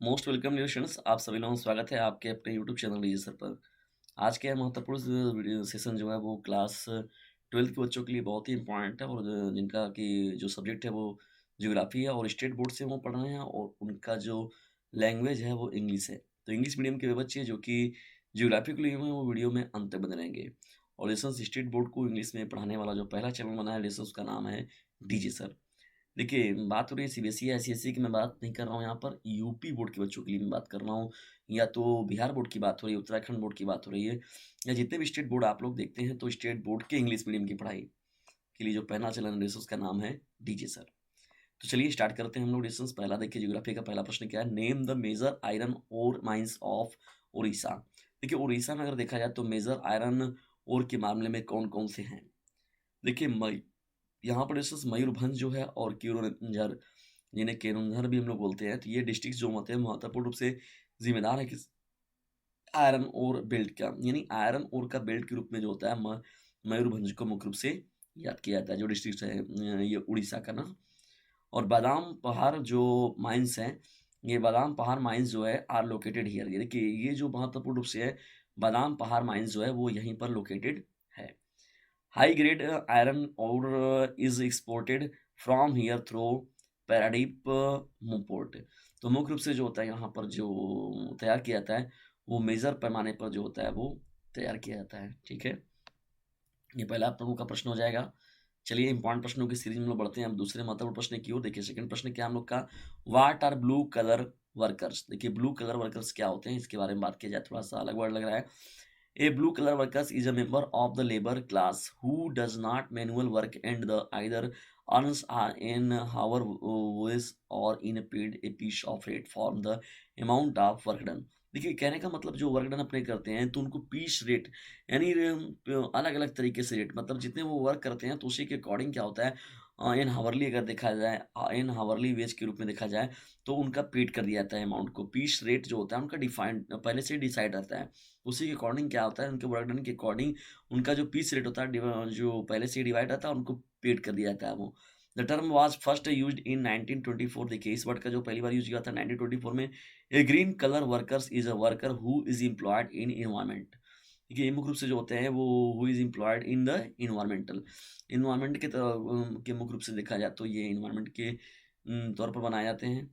Most welcome dear students, आप सभी लोगों का स्वागत है आपके अपने यूट्यूब चैनल डीजे सर पर। आज के महत्वपूर्ण वीडियो सेशन जो है वो क्लास 12th के बच्चों के लिए बहुत ही इंपॉर्टेंट है और जिनका कि जो सब्जेक्ट है वो ज्योग्राफी है और स्टेट बोर्ड से वो पढ़ रहे हैं और उनका जो लैंग्वेज है वो इंग्लिश है। तो इंग्लिश मीडियम के वे बच्चे जो कि ज्योग्राफी के लिए हुए हैं वो वीडियो में अंत तक बने रहेंगे। और लेसन स्टेट बोर्ड को इंग्लिश में पढ़ाने वाला जो पहला चैनल बना है लेसन, उसका नाम है डीजे सर। देखिए, बात हो रही है सीबीएसई या आईसीएसई की, मैं बात नहीं कर रहा हूँ यहाँ पर, यूपी बोर्ड के बच्चों के लिए मैं बात कर रहा हूँ, या तो बिहार बोर्ड की बात हो रही है, उत्तराखंड बोर्ड की बात हो रही है, या जितने भी स्टेट बोर्ड आप लोग देखते हैं, तो स्टेट बोर्ड के इंग्लिश मीडियम की पढ़ाई के लिए जो पहला चलन है उसका नाम है डीजे सर। तो चलिए स्टार्ट करते हैं हम लोग डिस्टेंस। पहला देखिए, ज्योग्राफी का पहला प्रश्न क्या है, name the major iron ore mines of Orissa. देखिए, उड़ीसा में अगर देखा जाए तो मेजर आयरन ओर के मामले में कौन कौन से हैं। देखिए, यहाँ पर डिस्टेंस मयूरभंज जो है और कियोंझर, जिन्हें केनुनझर भी हम लोग बोलते हैं, तो ये डिस्ट्रिक्ट जो होते हैं महत्वपूर्ण रूप से जिम्मेदार है किस आयरन ओर बेल्ट का, यानी आयरन ओर का बेल्ट के रूप में जो होता है मयूरभंज को मुख्य रूप से याद किया जाता है, जो डिस्ट्रिक्ट है ये उड़ीसा का ना। और बादाम पहाड़ जो माइंस हैं, ये बादाम पहाड़ माइंस जो है आर लोकेटेड हियर। ये देखिए, ये जो महत्वपूर्ण रूप से है, बादाम पहाड़ माइंस जो है वो यहीं पर लोकेटेड है। High grade iron ore is exported from here through Paradip मूपोर्ट। तो मुख्य रूप से जो होता है यहाँ पर जो तैयार किया जाता है वो मेजर पैमाने पर जो होता है वो तैयार किया जाता है। ठीक है, ये पहला आप लोगों का प्रश्न हो जाएगा। चलिए, इंपॉर्टेंट प्रश्नों की सीरीज में लोग बढ़ते हैं हम दूसरे महत्वपूर्ण प्रश्न की ओर। देखिए, सेकंड प्रश्न क्या है हम लोग का, what are blue collar workers. देखिए, ब्लू कलर वर्कर्स क्या होते हैं, इसके बारे में बात की जाए, थोड़ा सा अलग वर्ड लग रहा है। A blue collar workers is a member of the labor class who does not manual work and the either earns in hour wages or in a paid a piece of rate from the amount of work done। देखिए, कहने का मतलब जो work done अपने करते हैं तो उनको पीस रेट, यानी अलग अलग तरीके से रेट, मतलब जितने वो वर्क करते हैं तो उसी के अकॉर्डिंग क्या होता है, इन हावरली अगर देखा जाए, इन हावरली वेज के रूप में देखा जाए तो उनका पेड कर दिया जाता है अमाउंट को। पीस रेट जो होता है उनका डिफाइंड पहले से डिसाइड रहता है, उसी के अकॉर्डिंग क्या होता है, उनके वर्क डन के अकॉर्डिंग उनका जो पीस रेट होता है जो पहले से डिवाइड रहता है उनको पेड कर दिया जाता है वो। The term was first used in 1924। देखिए, इस वर्ड का जो पहली बार यूज किया था 1924 में। A green colour workers is a worker who is employed in environment. देखिए, ये मुख्य रूप से जो होते हैं वो who is employed in the environmental, environment के के मुख्य रूप से देखा जाए तो ये इन्वायरमेंट के तौर पर बनाए जाते हैं।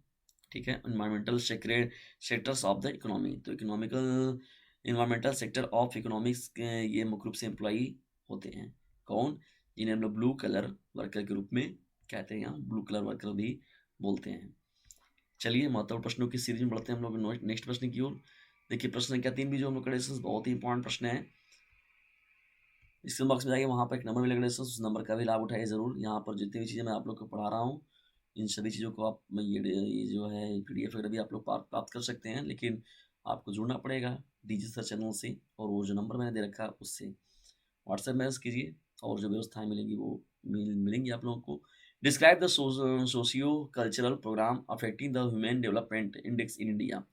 ठीक है, environmental secret sectors of the economy. तो economical environmental sector of economics के ये मुख्य रूप से एम्प्लॉई होते हैं। कौन? जिन्हें हम लोग ब्लू कलर वर्कर के रूप में कहते हैं, यहाँ ब्लू कलर वर्कर भी बोलते हैं। चलिए, महत्वपूर्ण प्रश्नों की सीरीज में बढ़ते हैं हम लोग नेक्स्ट प्रश्न की ओर। देखिए, प्रश्न संख्या 3 भी जो हम लोग करे बहुत ही इंपॉर्टेंट प्रश्न है। डिस्क्रिप्शन बॉक्स में जाइए, वहाँ पर एक नंबर भी लग रहा है, उस नंबर का भी लाभ उठाइए ज़रूर। यहाँ पर जितनी भी चीज़ें मैं आप लोग को पढ़ा रहा हूँ, इन सभी चीज़ों को आप ये जो है पीडीएफ वगैरह भी आप लोग प्राप्त कर सकते हैं, लेकिन आपको जुड़ना पड़ेगा डीजी सर चैनल से, और वो जो नंबर मैंने दे रखा है उससे व्हाट्सएप मैसेज कीजिए, और जो व्यवस्थाएं मिलेंगी वो मिलेंगी आप लोगों को। Describe the socio cultural program affecting the human development index in India.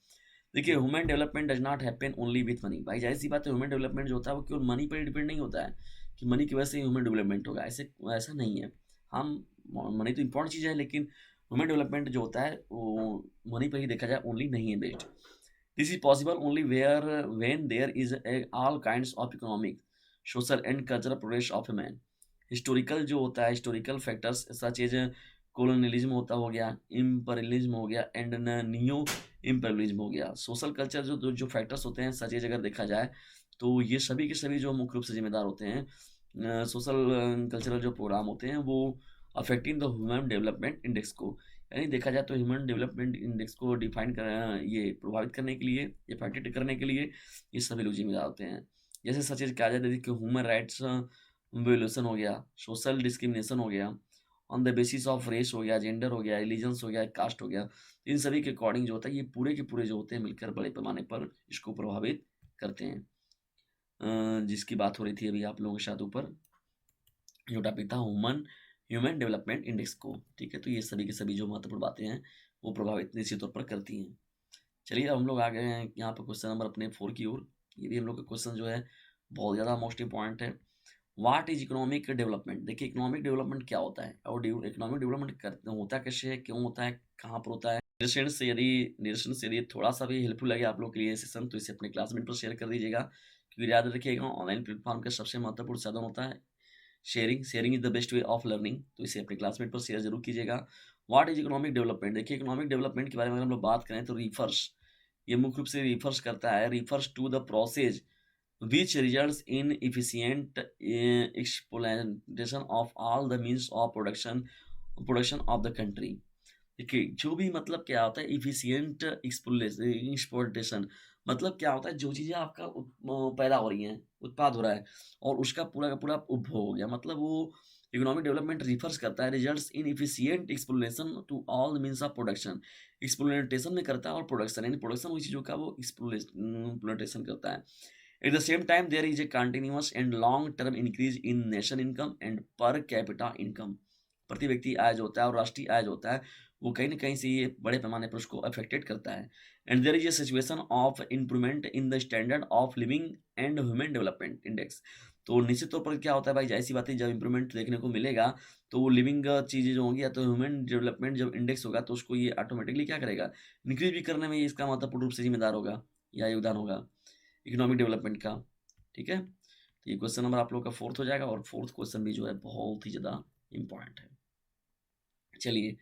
देखिए, human development does not happen only with money. भाई, जाहिर सी बात है, ह्यूमन डेवलपमेंट जो होता है वो केवल मनी पर डिपेंड नहीं होता है कि मनी की वजह से ह्यूमन डेवलपमेंट होगा, ऐसे ऐसा नहीं है। हम मनी तो इंपॉर्टेंट चीज़ है, लेकिन ह्यूमन डेवलपमेंट जो होता है वो मनी पर ही देखा जाए ओनली नहीं है based. This is possible only where when there is all kind of economic social and cultural progress of a man. Historical जो होता है, historical factors such as colonialism होता हो गया, इम्पेरियलिज्म हो गया, एंड नियो इम्पेरियलिज्म हो गया। सोशल कल्चर जो जो फैक्टर्स होते हैं सच एज अगर देखा जाए तो ये सभी के सभी जो मुख्य रूप से जिम्मेदार होते हैं सोशल कल्चरल जो प्रोग्राम होते हैं वो affecting the human development index को, यानी देखा जाए तो ह्यूमन डेवलपमेंट इंडेक्स को डिफाइन कर ये प्रभावित करने के लिए, ये फैक्ट करने के लिए ये सभी लोग जिम्मेदार होते हैं। जैसे सचेज कहा जाए कि ह्यूमन राइट्स वियोलेशन हो गया, सोशल डिस्क्रिमिनेशन हो गया, on the basis of race हो गया, जेंडर हो गया, रिलीजन्स हो गया, कास्ट हो गया, इन सभी के अकॉर्डिंग जो होता है ये पूरे के पूरे जो होते हैं मिलकर बड़े पैमाने पर इसको प्रभावित करते हैं। जिसकी बात हो रही थी अभी आप लोगों के साथ ऊपर, जो टॉपिक था ह्यूमन ह्यूमन डेवलपमेंट इंडेक्स को। ठीक है, तो ये सभी के सभी जो महत्वपूर्ण बातें हैं वो प्रभावित निश्चित तौर पर करती हैं। चलिए, अब हम लोग आ गए हैं यहाँ पर क्वेश्चन नंबर अपने 4 की ओर। ये भी हम लोग का क्वेश्चन जो है बहुत ज़्यादा मोस्ट इंपॉर्टेंट है। What is economic development? देखिए इकोनॉमिक डेवलपमेंट क्या होता है और इकोनॉमिक डेवलपमेंट होता कैसे है, क्यों होता है, कहाँ पर होता है। निरसन से यदि थोड़ा सा भी हेल्पफुल लगे आप लोग के लिए सेशन, तो इसे अपने क्लासमेट पर शेयर कर दीजिएगा, क्योंकि याद रखिएगा ऑनलाइन प्लेटफॉर्म का सबसे महत्वपूर्ण साधन होता है sharing is the best way of learning. तो इसे अपने क्लासमेट पर शेयर जरूर कीजिएगा। What is economic development? देखिए इकोनॉमिक डेवलपमेंट के बारे में अगर हम लोग बात करें तो रिफर्स, ये मुख्य रूप से रिफर्स करता है, refers to the process which results in efficient exploitation of all the means of production of the country। देखिए जो भी मतलब क्या होता है इफिशिएंट एक्सप्लोइटेशन, मतलब क्या होता है जो चीज़ें आपका पैदा हो रही हैं, उत्पाद हो रहा है और उसका पूरा का पूरा उपभोग हो गया, मतलब वो इकोनॉमिक डेवलपमेंट रिफर्स करता है results in efficient exploration to all means of production. Exploitation में करता है और प्रोडक्शन यानी प्रोडक्शन हुई चीज़ों का वो एक्सप्लोइटेशन करता है। At the same time, there is a continuous and long-term increase in nation income and per capita income। प्रति व्यक्ति आय जो होता है और राष्ट्रीय आय जो होता है वो कहीं ना कहीं से ये बड़े पैमाने पर उसको अफेक्टेड करता है। And there is a situation of improvement in the standard of living and human development index. तो निश्चित तौर पर क्या होता है भाई, जाहिर सी बात है जब इंप्रूवमेंट देखने को मिलेगा तो वो लिविंग चीज़ें जो होंगी या तो ह्यूमन डेवलपमेंट जब इंडेक्स होगा तो उसको ये ऑटोमेटिकली क्या करेगा, इंक्रीज भी करने में ये इसका महत्वपूर्ण रूप से जिम्मेदार होगा या योगदान होगा इकोनॉमिक डेवलपमेंट का। ठीक है, तो ये क्वेश्चन नंबर आप लोग का फोर्थ हो जाएगा और फोर्थ क्वेश्चन भी जो है बहुत ही ज़्यादा इम्पॉर्टेंट है। चलिए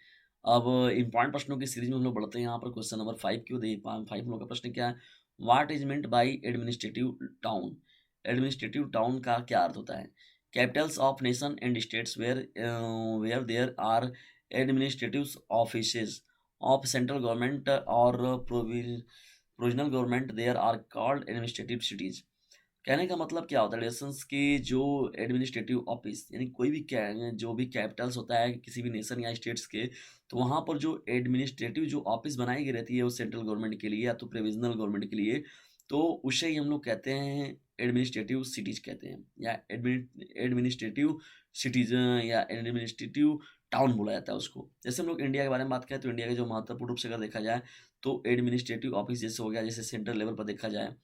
अब इम्पॉर्टेंट प्रश्नों की सीरीज में हम लोग बढ़ते हैं। यहाँ पर क्वेश्चन नंबर 5 क्यों दे 5 हम लोग का प्रश्न क्या है, what is meant by administrative town? Administrative town का क्या अर्थ होता है? Capitals of nation and states where there are administrative offices of central government और provisional government there are called administrative cities. कहने का मतलब क्या होता है, नेशंस की जो एडमिनिस्ट्रेटिव ऑफिस यानी कोई भी जो भी कैपिटल्स होता है किसी भी नेशन या स्टेट्स के, तो वहाँ पर जो एडमिनिस्ट्रेटिव जो ऑफिस बनाई गई रहती है वो सेंट्रल गवर्नमेंट के लिए या तो प्रोविजनल गवर्नमेंट के लिए, तो उसे ही हम लोग कहते हैं एडमिनिस्ट्रेटिव सिटीज कहते हैं या एडमिनिस्ट्रेटिव सिटीज या एडमिनिस्ट्रेटिव टाउन बोला जाता है उसको। जैसे हम लोग इंडिया के बारे में बात करें तो इंडिया के जो महत्वपूर्ण रूप से अगर देखा जाए तो एडमिनिस्ट्रेटिव ऑफिस जैसे हो गया, जैसे सेंट्रल लेवल पर देखा जाए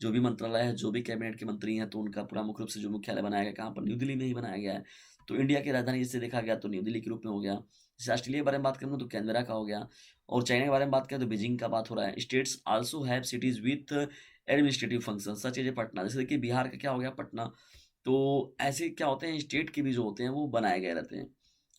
जो भी मंत्रालय है, जो भी कैबिनेट के मंत्री हैं, तो उनका पूरा मुख्य रूप से जो मुख्यालय बनाया गया कहाँ पर, न्यू दिल्ली में ही बनाया गया है। तो इंडिया की राजधानी जैसे देखा गया तो न्यू दिल्ली के रूप में हो गया। जैसे ऑस्ट्रेलिया के बारे में बात करें तो कैनबरा का हो गया और चाइना के बारे में बात करें तो बीजिंग का बात हो रहा है। States also have cities with administrative function such as Patna. जैसे देखिए बिहार का क्या हो गया, पटना। तो ऐसे क्या होते हैं स्टेट के भी जो होते हैं वो बनाए गए रहते हैं।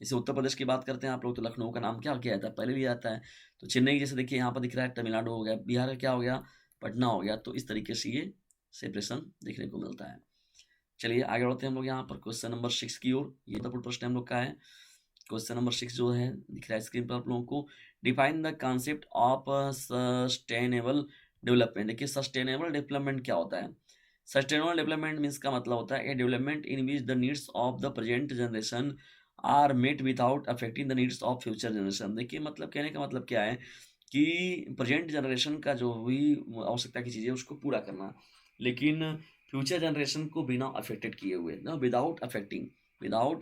जैसे उत्तर प्रदेश की बात करते हैं आप लोग तो लखनऊ का नाम क्या किया जाता है, पहले भी आता है। तो चेन्नई जैसे देखिए यहाँ पर दिख रहा है तमिलनाडु हो गया, बिहार का क्या हो गया, पटना हो गया। तो इस तरीके से ये सेपरेशन देखने को मिलता है। चलिए आगे बढ़ते हैं हम लोग यहाँ पर क्वेश्चन नंबर 6 की ओर। ये महत्वपूर्ण प्रश्न हम लोग का है। क्वेश्चन नंबर 6 जो है दिख रहा है स्क्रीन पर आप लोगों को, define the concept of sustainable development. देखिए सस्टेनेबल डेवलपमेंट क्या होता है? सस्टेनेबल डेवलपमेंट मीन्स का मतलब होता है a development in which the needs of the present generation are met without affecting the needs of future generation. देखिए मतलब कहने का मतलब क्या है कि प्रेजेंट जनरेशन का जो भी आवश्यकता की चीज़ें उसको पूरा करना, लेकिन फ्यूचर जनरेशन को बिना अफेक्टेड किए हुए ना, without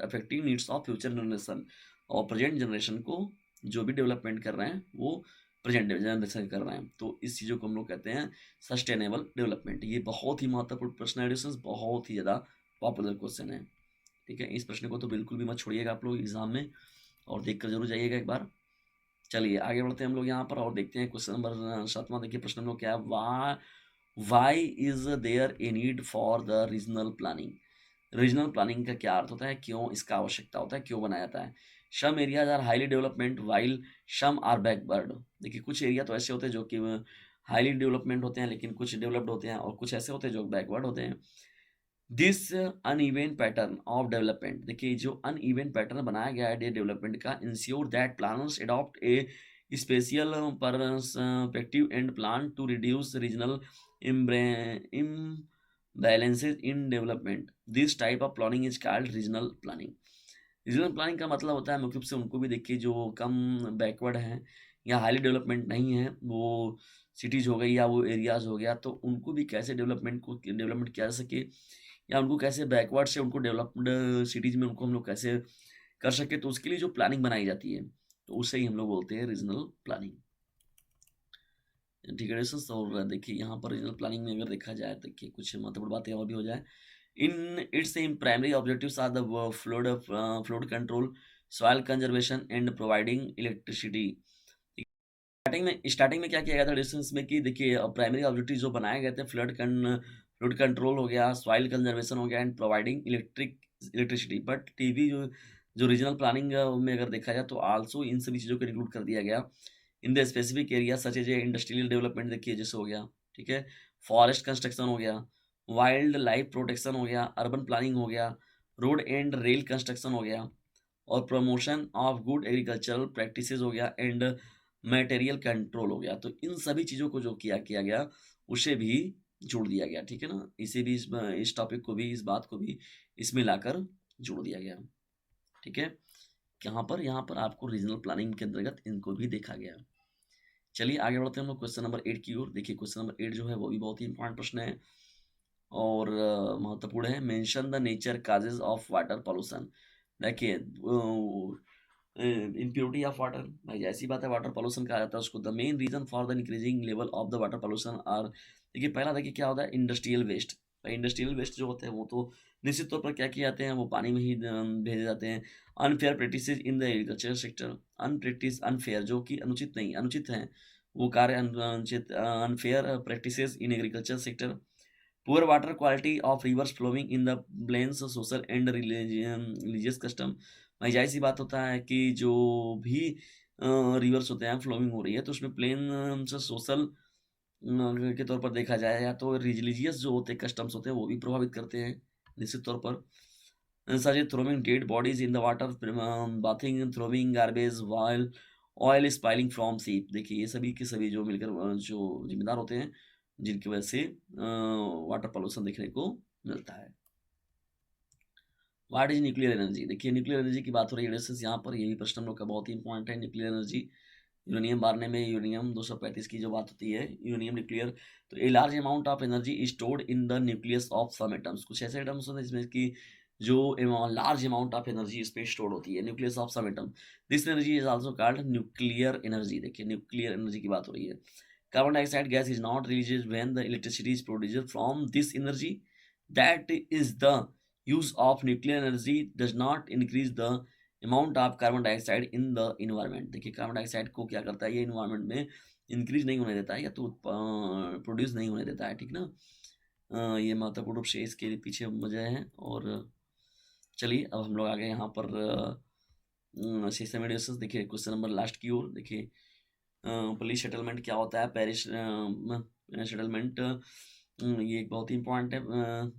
affecting needs of future generation. और प्रेजेंट जनरेशन को जो भी डेवलपमेंट कर रहे हैं वो प्रेजेंट जनरेशन कर रहे हैं, तो इस चीज़ों को हम लोग कहते हैं सस्टेनेबल डेवलपमेंट। ये बहुत ही महत्वपूर्ण प्रश्न है, बहुत ही ज़्यादा पॉपुलर क्वेश्चन है। ठीक है, इस प्रश्न को तो बिल्कुल भी मत छोड़िएगा आप लोग एग्जाम में और देख कर जरूर जाइएगा एक बार। चलिए आगे बढ़ते हैं हम लोग यहाँ पर और देखते हैं क्वेश्चन नंबर 7वां। देखिए प्रश्न हम लोग क्या है, why is there a need for the regional planning? Regional planning का क्या अर्थ होता है, क्यों इसका आवश्यकता होता है, क्यों बनाया जाता है? Some areas are highly development while some are backward. देखिए कुछ एरिया तो ऐसे होते हैं जो कि हाईली डेवलपमेंट होते हैं लेकिन कुछ डेवलप्ड होते हैं, और कुछ ऐसे होते हैं जो बैकवर्ड होते हैं। This uneven pattern of development, देखिए जो अनइवन पैटर्न बनाया गया है डेवलपमेंट का, ensure that planners adopt a special perspective and plan to reduce regional imbalances in development. This type of planning is called regional planning. Regional planning का मतलब होता है मुख्य रूप से उनको भी देखिए जो कम बैकवर्ड हैं या हाईली डेवलपमेंट नहीं है, वो सिटीज़ हो गई या वो एरियाज़ हो गया, तो उनको भी कैसे डेवलपमेंट किया जा सके या उनको कैसे बैकवर्ड से उनको डेवलप्ड सिटीज़ में उनको हम लोग कैसे कर सके, तो उसके लिए जो प्लानिंग बनाई जाती है तो उसे ही हम लोग बोलते हैं रीजनल प्लानिंग। ठीक है, और देखिए यहाँ पर रीजनल प्लानिंग में अगर देखा जाए देखिए कुछ महत्वपूर्ण बातें और भी हो जाए। In its primary objectives are the fluid control, soil conservation and providing electricity. Starting में क्या किया गया था डिस्टेंस में कि देखिए प्राइमरी ऑब्जेक्टिव जो बनाए गए थे फ्लड कंट्रोल हो गया, सॉइल कंजर्वेशन हो गया and providing electricity. But TV जो जो रीजनल प्लानिंग में अगर देखा जाए तो आल्सो इन सभी चीज़ों को इंक्लूड कर दिया गया in the specific area such as industrial development. देखिए जैसे हो गया, ठीक है, फॉरेस्ट कंस्ट्रक्शन हो गया, वाइल्ड लाइफ प्रोटेक्शन हो गया, अर्बन प्लानिंग हो गया, रोड एंड रेल कंस्ट्रक्शन हो गया और promotion of good agricultural practices हो गया एंड मटेरियल कंट्रोल हो गया। तो इन सभी चीज़ों को जो किया किया गया उसे भी जोड़ दिया गया, ठीक है ना? इसे भी इस टॉपिक को भी, इस बात को भी इसमें लाकर जोड़ दिया गया, ठीक है? यहाँ पर आपको रीजनल प्लानिंग के अंतर्गत इनको भी देखा गया। चलिए आगे बढ़ते हैं हम लोग क्वेश्चन नंबर 8 की ओर। देखिए क्वेश्चन नंबर 8 जो है वो भी बहुत ही इंपॉर्टेंट प्रश्न है और महत्वपूर्ण है। Mention the nature causes of water pollution. देखिए इम्प्योरिटी ऑफ वाटर, भाई ऐसी बात है, वाटर पॉल्यूशन कहा जाता है उसको। The main reason for the increasing level of the water pollution are, देखिए पहला देखिए क्या होता है, इंडस्ट्रियल वेस्ट। इंडस्ट्रियल वेस्ट जो होते हैं वो तो निश्चित तौर पर क्या किए जाते हैं, वो पानी में ही भेजे जाते हैं। Unfair practices in the agriculture sector, unfair जो कि अनुचित नहीं, अनुचित हैं वो कार्य, अनुचित unfair practices in agriculture sector. Poor water quality of rivers flowing in the plains, social and religious custom. भाई जाहिर सी बात होता है कि जो भी रिवर्स होते हैं फ्लोइंग हो रही है तो उसमें प्लेन से सोशल के तौर पर देखा जाए या तो रिलीजियस जो होते हैं कस्टम्स होते हैं वो भी प्रभावित करते हैं निश्चित तौर पर। Such as throwing dead bodies in the water, bathing, throwing garbage, while oil spilling from ship. देखिए ये सभी के सभी जो मिलकर जो जिम्मेदार होते हैं जिनकी वजह से वाटर पॉल्यूशन देखने को मिलता है। What is nuclear energy. देखिए न्यूक्लियर एनर्जी की बात हो रही है डिस्टेंस यहाँ पर, ये भी प्रश्न हम लोग का बहुत ही इंपॉर्टेंट है। न्यूक्लियर एनर्जी, यूरेनियम बारने में यूरेनियम 235 की जो बात होती है, यूरेनियम न्यूक्लियर। तो a large amount of energy is stored in the nucleus of some atoms. कुछ ऐसे एटम्स होते हैं जिसमें कि जो लार्ज अमाउंट ऑफ एनर्जी इसमें स्टोर होती है, nucleus of some atom. This energy is also called nuclear energy. देखिए न्यूक्लियर एनर्जी की बात हो रही है। Carbon dioxide gas is not release when the electricity is produced from this energy, that is the use of nuclear energy does not increase the amount of carbon dioxide in the environment। देखिए carbon dioxide को क्या करता है, ये environment में increase नहीं होने देता है या तो प्रोड्यूस नहीं होने देता है, ठीक ना? ये महत्वपूर्ण रूप से इसके पीछे वजह है। और चलिए अब हम लोग आगे यहाँ पर सिस्टमेटिक। देखिए क्वेश्चन नंबर लास्ट की ओर। देखिए पुलिस सेटलमेंट क्या होता है, पेरिस सेटलमेंट, ये एक बहुत ही इंपॉर्टेंट है।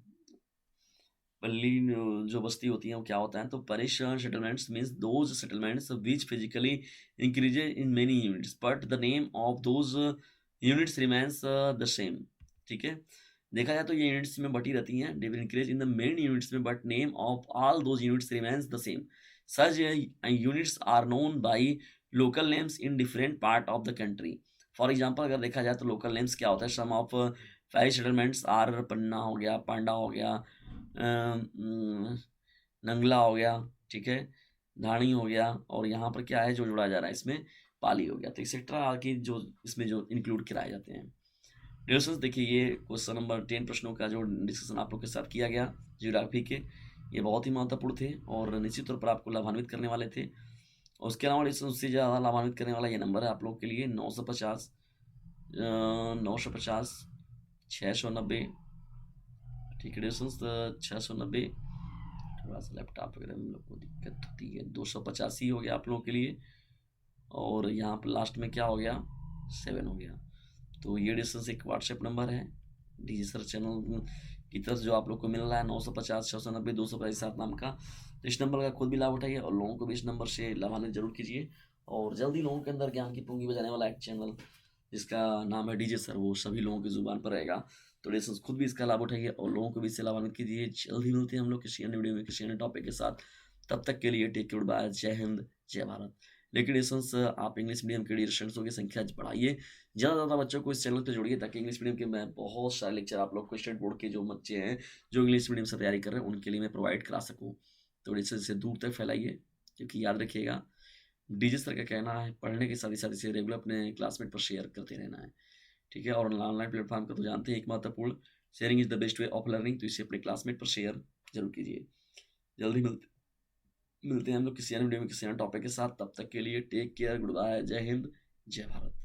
पल्ली जो बस्ती होती है वो क्या होता है, तो parish settlements means those settlements which physically increases in many units but the name of those units remains the same. ठीक है, देखा जाए तो ये यूनिट्स में बटी रहती हैं, they will increase in the main units में but name of all those units remains the same. Such units are known by local names in different part of the country. For example अगर देखा जाए तो local names क्या होता है, some of five settlements are Panna हो गया, पांडा हो गया, नंगला हो गया, ठीक है, धाणी हो गया, और यहाँ पर क्या है जो जुड़ा जा रहा है इसमें, पाली हो गया, तो एक्सेट्रा की जो इसमें जो इंक्लूड कराए जाते हैं। डिस्कशन देखिए ये क्वेश्चन नंबर 10 प्रश्नों का जो डिस्कशन आप लोग के साथ किया गया ज्योग्राफी के, ये बहुत ही महत्वपूर्ण थे और निश्चित तौर पर आपको लाभान्वित करने वाले थे। और उसके अलावा डिस्कशन उससे ज़्यादा लाभान्वित करने वाला ये नंबर है आप लोग के लिए 950 950 690, ठीक है डिस्कशन 690। थोड़ा सा लैपटॉप वगैरह में लोग को दिक्कत होती है, 285 हो गया आप लोगों के लिए, और यहाँ पर लास्ट में क्या हो गया 7 हो गया। तो ये डिस्टेंस एक व्हाट्सएप नंबर है डीजी सर चैनल की तरफ जो आप लोग को मिल रहा है 950 690 257 नाम का। तो इस नंबर का खुद भी लाभ उठाइए और लोगों को भी इस नंबर से लाभान्वित जरूर कीजिए। और जल्दी लोगों के अंदर ज्ञान की पूंगी बजाने वाला एक चैनल जिसका नाम है डीजे सर, वो सभी लोगों की जुबान पर रहेगा। तो डिस्टेंस खुद भी इसका लाभ उठाइए और लोगों को भी इससे लाभान्वित कीजिए। जल्दी मिलते हैं हम लोग किसी अन्य वीडियो में किसी अन्य टॉपिक के साथ। तब तक के लिए टेक केयर, बाय, जय हिंद जय भारत। लेकिन डिस्टेंस आप इंग्लिश मीडियम के स्टूडेंट्सों की संख्या बढ़ाइए, ज़्यादा से ज़्यादा बच्चों को इस चैनल पे जोड़िए ताकि इंग्लिश मीडियम के मैं बहुत सारे लेक्चर आप लोग को स्टेट बोर्ड के जो बच्चे हैं जो इंग्लिश मीडियम से तैयारी कर रहे हैं उनके लिए मैं प्रोवाइड करा सकूँ। तो इसे दूर तक फैलाइए, क्योंकि याद रखिएगा डीजे सर का कहना है पढ़ने के साथ ही साथ इसे रेगुलर अपने क्लासमेट पर शेयर करते रहना है, ठीक है। और ऑनलाइन प्लेटफॉर्म का तो जानते हैं एक महत्वपूर्ण sharing is the best way of learning, तो इसे अपने क्लासमेट पर शेयर ज़रूर कीजिए। जल्दी मिलते हैं हम लोग किसी अन्य वीडियो में किसी अन्य टॉपिक के साथ। तब तक के लिए टेक केयर, गुड बाय, जय हिंद, जय भारत।